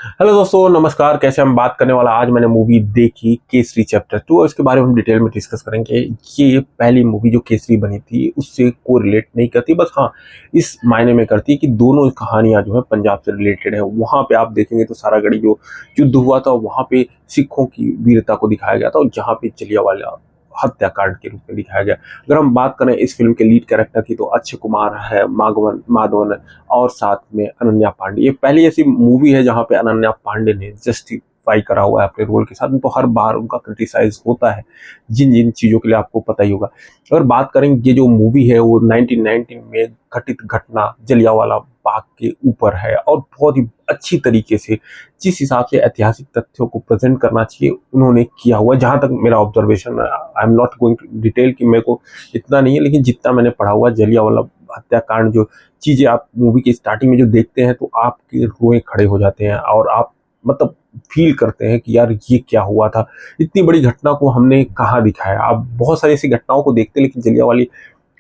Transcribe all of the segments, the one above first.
Hello दोस्तों, नमस्कार। कैसे हम बात करने वाला, आज मैंने मूवी देखी केसरी चैप्टर 2 और इसके बारे में हम डिटेल में डिस्कस करेंगे। ये पहली मूवी जो केसरी बनी थी उससे कोरिलेट नहीं करती, बस हाँ इस मायने में करती है कि दोनों कहानियां जो है पंजाब से रिलेटेड है। वहां पे आप देखेंगे तो सारागढ़ी जो युद्ध हुआ था वहां पे सिखों की वीरता को दिखाया गया था और जहाँ पे जलियांवाला हत्याकांड के रूप में दिखाया गया। अगर हम बात करें इस फिल्म के लीड कैरेक्टर की तो अक्षय कुमार है, माधवन और साथ में अनन्या पांडे। ये पहली ऐसी मूवी है जहां पे अनन्या पांडे ने जस्टिफाई करा हुआ है अपने रोल के साथ। तो हर बार उनका क्रिटिसाइज होता है जिन जिन चीजों के लिए, आपको पता ही होगा। अगर बात करें ये जो मूवी है वो 1919 में घटित घटना जलियांवाला बाग के ऊपर है और बहुत ही अच्छी तरीके से जिस हिसाब से ऐतिहासिक तथ्यों को प्रेजेंट करना चाहिए उन्होंने किया हुआ है। जहां तक मेरा observation, I am not going to detail कि मेरे को इतना नहीं है, लेकिन जितना मैंने पढ़ा हुआ जलियांवाला हत्याकांड जो चीजें आप मूवी की स्टार्टिंग में जो देखते हैं तो आपके रोए खड़े हो जाते हैं और आप मतलब फील करते हैं कि यार ये क्या हुआ था। इतनी बड़ी घटना को हमने कहाँ दिखाया। आप बहुत सारी ऐसी घटनाओं को देखते हैं लेकिन जलियांवाला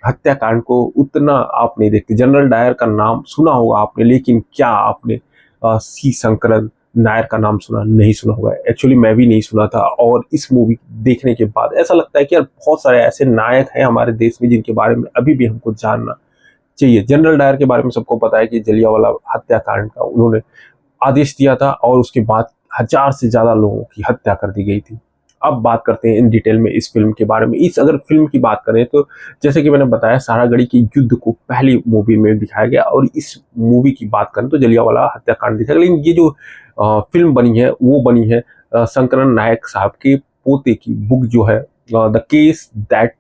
हत्याकांड को उतना आप नहीं देखते। जनरल डायर का नाम सुना होगा आपने, लेकिन क्या आपने सी शंकरन नायर का नाम सुना? नहीं सुना होगा। एक्चुअली मैं भी नहीं सुना था और इस मूवी देखने के बाद ऐसा लगता है कि यार बहुत सारे ऐसे नायक हैं हमारे देश में जिनके बारे में अभी भी हमको जानना चाहिए। जनरल डायर के बारे में सबको पता है कि जलियांवाला हत्याकांड का उन्होंने आदेश दिया था और उसके बाद 1000 से ज्यादा लोगों की हत्या कर दी गई थी। अब बात करते हैं इन डिटेल में इस फिल्म के बारे में। इस अगर फिल्म की बात करें तो जैसे कि मैंने बताया सारागढ़ी के युद्ध को पहली मूवी में दिखाया गया और इस मूवी की बात करें तो जलियांवाला हत्याकांड दिखाया गया। लेकिन ये जो फिल्म बनी है वो बनी है शंकरन नायक साहब के पोते की बुक जो है the case that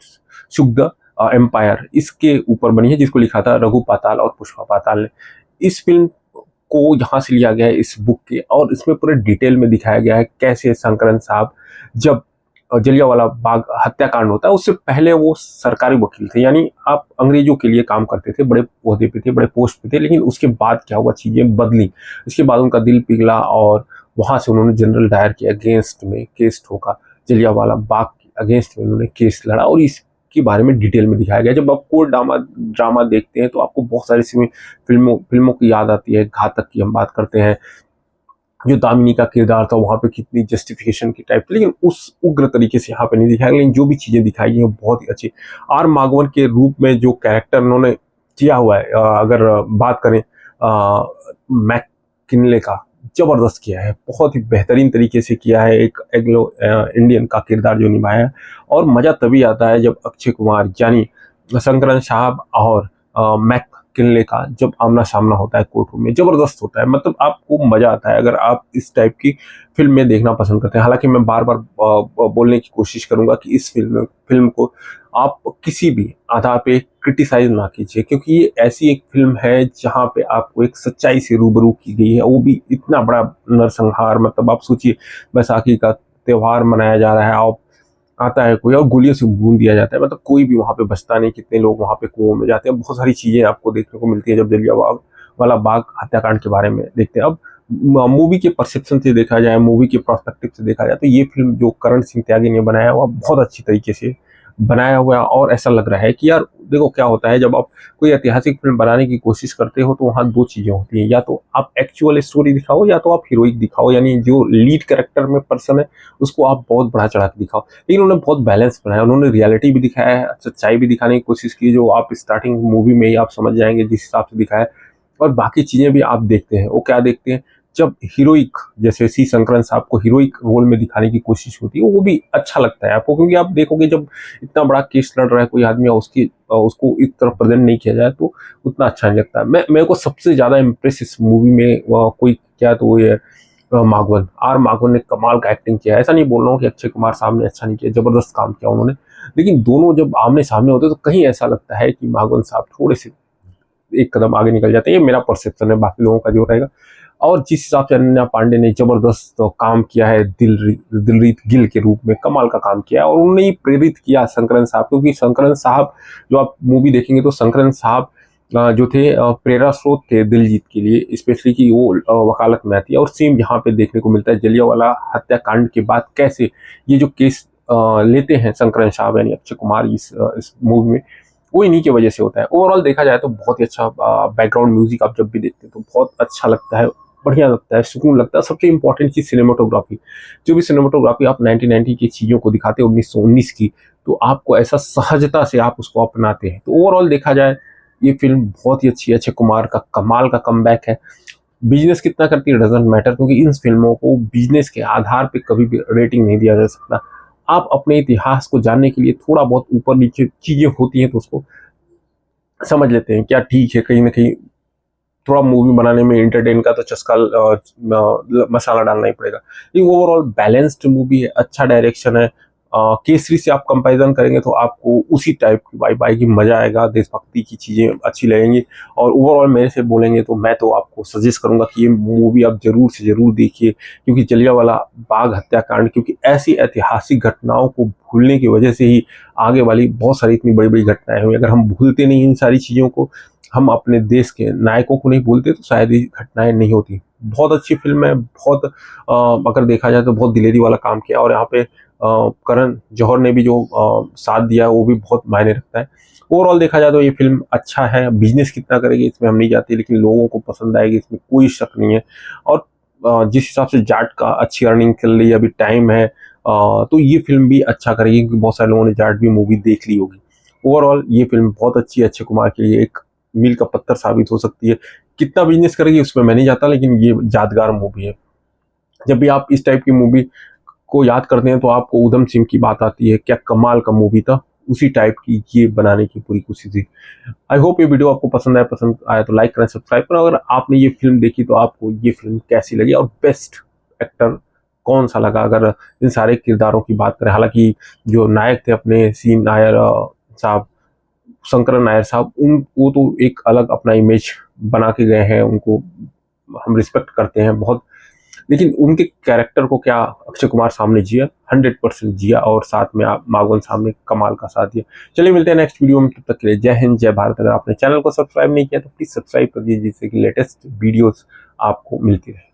shook the empire, इसके ऊपर बनी है, जिसको लिखा था रघु पाताल और पुष्पा पाताल ने। इस फिल्म को यहाँ से लिया गया है इस बुक के और इसमें पूरे डिटेल में दिखाया गया है कैसे शंकरन साहब जब जलियांवाला बाग हत्याकांड होता है उससे पहले वो सरकारी वकील थे, यानी आप अंग्रेजों के लिए काम करते थे, बड़े ओहदे पे थे, बड़े पोस्ट पे थे। लेकिन उसके बाद क्या हुआ, चीजें बदली। इसके बाद उनका दिल पिघला और वहां से उन्होंने जनरल डायर के अगेंस्ट में केस ठोका। जलियांवाला बाग के अगेंस्ट में उन्होंने केस लड़ा और इसके बारे में डिटेल में दिखाया गया। जब आप कोर्ट ड्रामा ड्रामा देखते हैं तो आपको बहुत सारी फिल्मों की याद आती है। घातक की हम बात करते हैं, जो दामिनी का किरदार था वहां पे कितनी जस्टिफिकेशन की टाइप थी, लेकिन उस उग्र तरीके से यहाँ पे नहीं दिखाया। लेकिन जो भी चीजें दिखाई हैं वो बहुत ही अच्छी। आर माधवन के रूप में जो कैरेक्टर उन्होंने किया हुआ है, अगर बात करें मैक किनले का, जबरदस्त किया है, बहुत ही बेहतरीन तरीके से किया है। एक एंग्लो इंडियन का किरदार जो निभाया है और मजा तभी आता है जब अक्षय कुमार यानी शंकरन साहब और मैक किनले का जब आमना सामना होता है कोर्ट रूम में, जबरदस्त होता है। मतलब आपको मजा आता है अगर आप इस टाइप की फिल्में देखना पसंद करते हैं। हालांकि मैं बार बार बोलने की कोशिश करूंगा कि इस फिल्म को आप किसी भी आधार पे क्रिटिसाइज ना कीजिए, क्योंकि ये ऐसी एक फिल्म है जहां पे आपको एक सच्चाई से रूबरू की गई है, वो भी इतना बड़ा नरसंहार। मतलब आप सोचिए, बैसाखी का त्योहार मनाया जा रहा है और आता है कोई और गोलियों से भून दिया जाता है, मतलब कोई भी वहां पे बचता नहीं। कितने लोग वहां पे कुओं में जाते हैं, बहुत सारी चीजें आपको देखने को मिलती है जब जलियांवाला बाग हत्याकांड के बारे में देखते हैं। अब मूवी के परसेप्शन से देखा जाए, मूवी के पर्सपेक्टिव से देखा जाए तो ये फिल्म जो करण सिंह त्यागी ने बनाया हुआ बहुत अच्छी तरीके से बनाया हुआ है। और ऐसा लग रहा है कि यार देखो क्या होता है जब आप कोई ऐतिहासिक फिल्म बनाने की कोशिश करते हो तो वहाँ दो चीजें होती हैं, या तो आप एक्चुअल स्टोरी दिखाओ या तो आप हीरोइक दिखाओ, यानी जो लीड कैरेक्टर में पर्सन है उसको आप बहुत बढ़ा चढ़ा के दिखाओ। लेकिन उन्होंने बहुत बैलेंस बनाया, उन्होंने रियलिटी भी दिखाया है, सच्चाई भी दिखाने की कोशिश की, जो आप स्टार्टिंग मूवी में ही आप समझ जाएंगे जिस हिसाब से दिखाया। और बाकी चीजें भी आप देखते हैं, वो क्या देखते हैं जब हीरोइक, जैसे सी शंकरन साहब को हीरोइक रोल में दिखाने की कोशिश होती है, वो भी अच्छा लगता है आपको। क्योंकि आप देखोगे जब इतना बड़ा केस लड़ रहा है कोई आदमी और उसको इस तरह प्रेजेंट नहीं किया जाए तो उतना अच्छा नहीं लगता। मेरे को सबसे ज्यादा इम्प्रेस इस मूवी में कोई क्या तो वो ये माधवन, आर माधवन ने कमाल का एक्टिंग किया है। ऐसा नहीं बोल रहा हूँ कि अक्षय कुमार साहब ने अच्छा नहीं किया, जबरदस्त काम किया उन्होंने। लेकिन दोनों जब आमने सामने होते तो कहीं ऐसा लगता है कि माधवन साहब थोड़े से एक कदम आगे निकल जाते हैं। ये मेरा परसेप्शन है, बाकी लोगों का जो रहेगा। और जिस हिसाब से अनन्या पांडे ने जबरदस्त काम किया है, दिलरीत गिल के रूप में कमाल का काम किया और उन्होंने ही प्रेरित किया शंकरन साहब, क्योंकि शंकरन साहब जो आप मूवी देखेंगे तो शंकरन साहब जो थे प्रेरणा स्रोत थे दिलजीत के लिए, स्पेशली कि वो वकालत में आती है। और सेम यहाँ पे देखने को मिलता है जलियांवाला हत्याकांड के बाद कैसे ये जो केस लेते हैं शंकरन साहब यानी अक्षय कुमार इस मूवी में, वो इन्हीं की वजह से होता है। ओवरऑल देखा जाए तो बहुत ही अच्छा बैकग्राउंड म्यूजिक आप जब भी देखते हैं तो बहुत अच्छा लगता है। बढ़िया लगता है, सुकून लगता है। सबसे इंपॉर्टेंट चीज़ सिनेमाटोग्राफी, जो भी सिनेमाटोग्राफी आप 1990 की चीज़ों को दिखाते हैं 1919 की, तो आपको ऐसा सहजता से आप उसको अपनाते हैं। तो ओवरऑल देखा जाए ये फिल्म बहुत ही अच्छी है। अक्षय कुमार का कमाल का कमबैक है। बिजनेस कितना करती है डजेंट मैटर, क्योंकि इन फिल्मों को बिजनेस के आधार पे कभी भी रेटिंग नहीं दिया जा सकता। आप अपने इतिहास को जानने के लिए थोड़ा बहुत ऊपर नीचे चीजें होती हैं तो उसको समझ लेते हैं, क्या ठीक है, कहीं ना कहीं थोड़ा मूवी बनाने में एंटरटेन का तो चस्का मसाला डालना ही पड़ेगा। लेकिन ओवरऑल बैलेंस्ड मूवी है, अच्छा डायरेक्शन है। केसरी से आप कंपैरिजन करेंगे तो आपको उसी टाइप की वाइब आएगी, मजा आएगा, देशभक्ति की चीजें अच्छी लगेंगी। और ओवरऑल मेरे से बोलेंगे तो मैं तो आपको सजेस्ट करूंगा कि ये मूवी आप जरूर से जरूर देखिए, क्योंकि जलियांवाला बाग हत्याकांड, क्योंकि ऐसी ऐतिहासिक घटनाओं को भूलने की वजह से ही आगे वाली बहुत सारी इतनी बड़ी बड़ी घटनाएं हुई। अगर हम भूलते नहीं इन सारी चीजों को, हम अपने देश के नायकों को नहीं भूलते, तो शायद ये घटनाएं नहीं होती। बहुत अच्छी फिल्म है, बहुत अगर देखा जाए तो बहुत दिलेरी वाला काम किया। और यहाँ पे करण जौहर ने भी जो साथ दिया वो भी बहुत मायने रखता है। ओवरऑल देखा जाए तो ये फिल्म अच्छा है। बिजनेस कितना करेगी इसमें हम नहीं जाते, लेकिन लोगों को पसंद आएगी इसमें कोई शक नहीं है। और जिस हिसाब से जाट का अच्छी अर्निंग चल रही है, अभी टाइम है, तो ये फिल्म भी अच्छा करेगी, क्योंकि बहुत सारे लोगों ने जाट भी मूवी देख ली होगी। ओवरऑल ये फिल्म बहुत अच्छी है, अक्षय कुमार के लिए एक मील का पत्थर साबित हो सकती है। कितना बिजनेस करेगी उसमें मैं नहीं जाता, लेकिन ये यादगार मूवी है। जब भी आप इस टाइप की मूवी को याद करते हैं तो आपको उधम सिंह की बात आती है, क्या कमाल का मूवी था। उसी टाइप की ये बनाने की पूरी कोशिश थी। आई होप ये वीडियो आपको पसंद आया तो लाइक करें, सब्सक्राइब करें। अगर आपने ये फिल्म देखी तो आपको ये फिल्म कैसी लगी, और बेस्ट एक्टर कौन सा लगा, अगर इन सारे किरदारों की बात करें। हालांकि जो नायक थे अपने सी नायर साहब, शंकर नायर साहब, उन वो तो एक अलग अपना इमेज बना के गए हैं, उनको हम रिस्पेक्ट करते हैं बहुत। लेकिन उनके कैरेक्टर को क्या अक्षय कुमार सामने जिया, 100% जिया, और साथ में आप मागवन सामने कमाल का साथ दिया। चलिए मिलते हैं नेक्स्ट वीडियो में, तब तक के लिए जय हिंद जय भारत। अगर आपने चैनल को सब्सक्राइब नहीं किया तो प्लीज सब्सक्राइब कर दीजिए, जिससे कि लेटेस्ट वीडियोस आपको मिलती रहे।